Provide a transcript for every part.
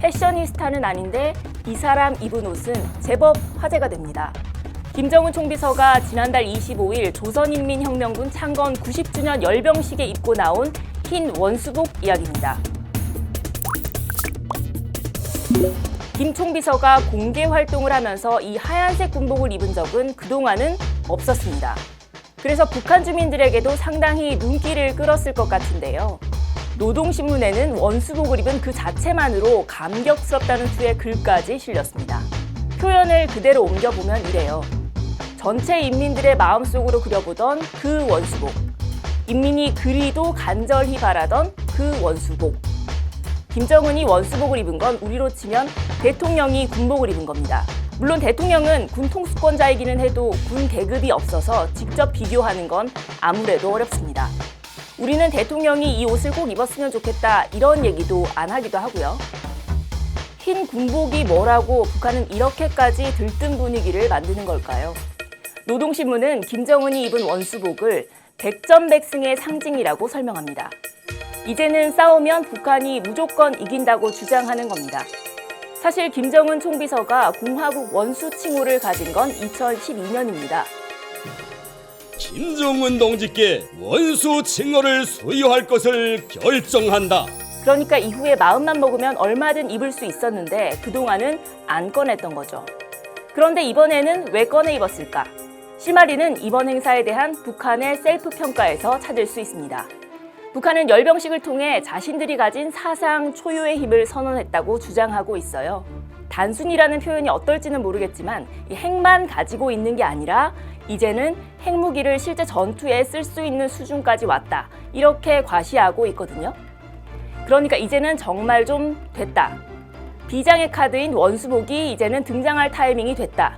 패셔니스타는 아닌데 이 사람 입은 옷은 제법 화제가 됩니다. 김정은 총비서가 지난달 25일 조선인민혁명군 창건 90주년 열병식에 입고 나온 흰 원수복 이야기입니다. 김 총비서가 공개 활동을 하면서 이 하얀색 군복을 입은 적은 그동안은 없었습니다. 그래서 북한 주민들에게도 상당히 눈길을 끌었을 것 같은데요. 노동신문에는 원수복을 입은 그 자체만으로 감격스럽다는 투의 글까지 실렸습니다. 표현을 그대로 옮겨보면 이래요. 전체 인민들의 마음속으로 그려보던 그 원수복. 인민이 그리도 간절히 바라던 그 원수복. 김정은이 원수복을 입은 건 우리로 치면 대통령이 군복을 입은 겁니다. 물론 대통령은 군 통수권자이기는 해도 군 계급이 없어서 직접 비교하는 건 아무래도 어렵습니다. 우리는 대통령이 이 옷을 꼭 입었으면 좋겠다 이런 얘기도 안 하기도 하고요. 흰 군복이 뭐라고 북한은 이렇게까지 들뜬 분위기를 만드는 걸까요? 노동신문은 김정은이 입은 원수복을 백전백승의 상징이라고 설명합니다. 이제는 싸우면 북한이 무조건 이긴다고 주장하는 겁니다. 사실 김정은 총비서가 공화국 원수 칭호를 가진 건 2012년입니다. 김정은 동지께 원수 칭호를 수여할 것을 결정한다. 그러니까 이후에 마음만 먹으면 얼마든 입을 수 있었는데 그동안은 안 꺼냈던 거죠. 그런데 이번에는 왜 꺼내 입었을까? 실마리는 이번 행사에 대한 북한의 셀프 평가에서 찾을 수 있습니다. 북한은 열병식을 통해 자신들이 가진 사상 초유의 힘을 선언했다고 주장하고 있어요. 단순이라는 표현이 어떨지는 모르겠지만 이 핵만 가지고 있는 게 아니라 이제는 핵무기를 실제 전투에 쓸 수 있는 수준까지 왔다. 이렇게 과시하고 있거든요. 그러니까 이제는 정말 좀 됐다. 비장의 카드인 원수복이 이제는 등장할 타이밍이 됐다.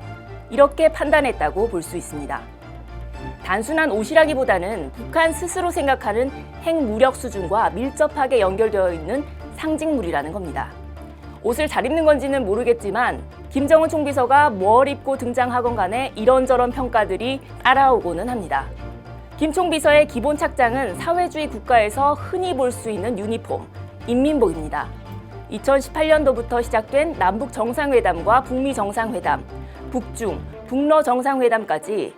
이렇게 판단했다고 볼 수 있습니다. 단순한 옷이라기보다는 북한 스스로 생각하는 핵무력 수준과 밀접하게 연결되어 있는 상징물이라는 겁니다. 옷을 잘 입는 건지는 모르겠지만 김정은 총비서가 뭘 입고 등장하건 간에 이런저런 평가들이 따라오고는 합니다. 김 총비서의 기본 착장은 사회주의 국가에서 흔히 볼 수 있는 유니폼, 인민복입니다. 2018년도부터 시작된 남북 정상회담과 북미 정상회담, 북중, 북러 정상회담까지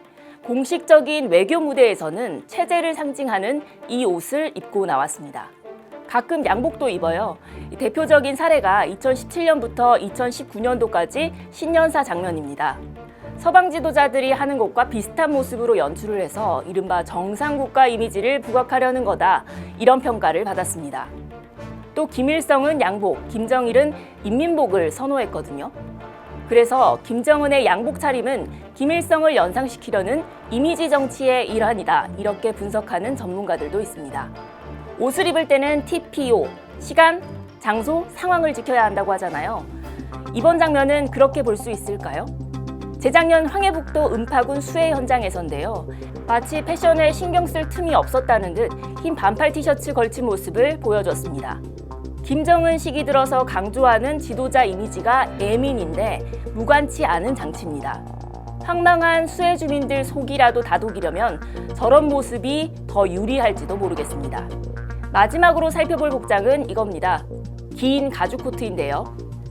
공식적인 외교 무대에서는 체제를 상징하는 이 옷을 입고 나왔습니다. 가끔 양복도 입어요. 대표적인 사례가 2017년부터 2019년도까지 신년사 장면입니다. 서방 지도자들이 하는 것과 비슷한 모습으로 연출을 해서 이른바 정상국가 이미지를 부각하려는 거다. 이런 평가를 받았습니다. 또 김일성은 양복, 김정일은 인민복을 선호했거든요. 그래서 김정은의 양복 차림은 김일성을 연상시키려는 이미지 정치의 일환이다. 이렇게 분석하는 전문가들도 있습니다. 옷을 입을 때는 TPO, 시간, 장소, 상황을 지켜야 한다고 하잖아요. 이번 장면은 그렇게 볼 수 있을까요? 재작년 황해북도 음파군 수해 현장에서인데요. 마치 패션에 신경 쓸 틈이 없었다는 듯 흰 반팔 티셔츠 걸친 모습을 보여줬습니다. 김정은 시기 들어서 강조하는 지도자 이미지가 애민인데 무관치 않은 장치입니다. 황망한 수해 주민들 속이라도 다독이려면 저런 모습이 더 유리할지도 모르겠습니다. 마지막으로 살펴볼 복장은 이겁니다. 긴 가죽 코트인데요.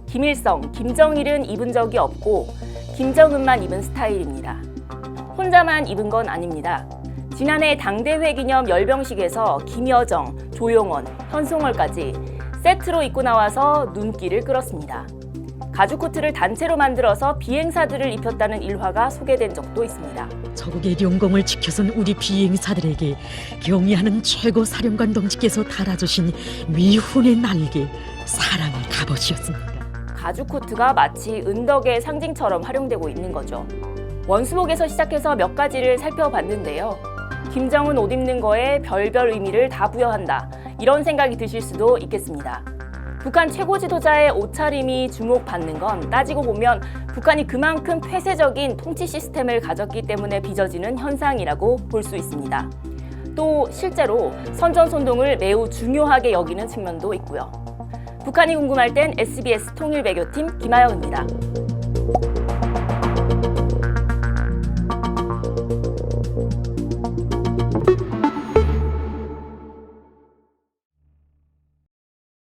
김일성, 김정일은 입은 적이 없고 김정은만 입은 스타일입니다. 혼자만 입은 건 아닙니다. 지난해 당대회 기념 열병식에서 김여정, 조용원, 현송월까지 세트로 입고 나와서 눈길을 끌었습니다. 가죽 코트를 단체로 만들어서 비행사들을 입혔다는 일화가 소개된 적도 있습니다. 저국의 영공을 지켜선 우리 비행사들에게 경의하는 최고 사령관 동지께서 달아주신 미훈의 날개, 사랑의 갑옷이었습니다. 가죽 코트가 마치 은덕의 상징처럼 활용되고 있는 거죠. 원수복에서 시작해서 몇 가지를 살펴봤는데요. 김정은 옷 입는 거에 별별 의미를 다 부여한다. 이런 생각이 드실 수도 있겠습니다. 북한 최고 지도자의 옷차림이 주목받는 건 따지고 보면 북한이 그만큼 폐쇄적인 통치 시스템을 가졌기 때문에 빚어지는 현상이라고 볼 수 있습니다. 또 실제로 선전선동을 매우 중요하게 여기는 측면도 있고요. 북한이 궁금할 땐 SBS 통일외교팀 김아영입니다.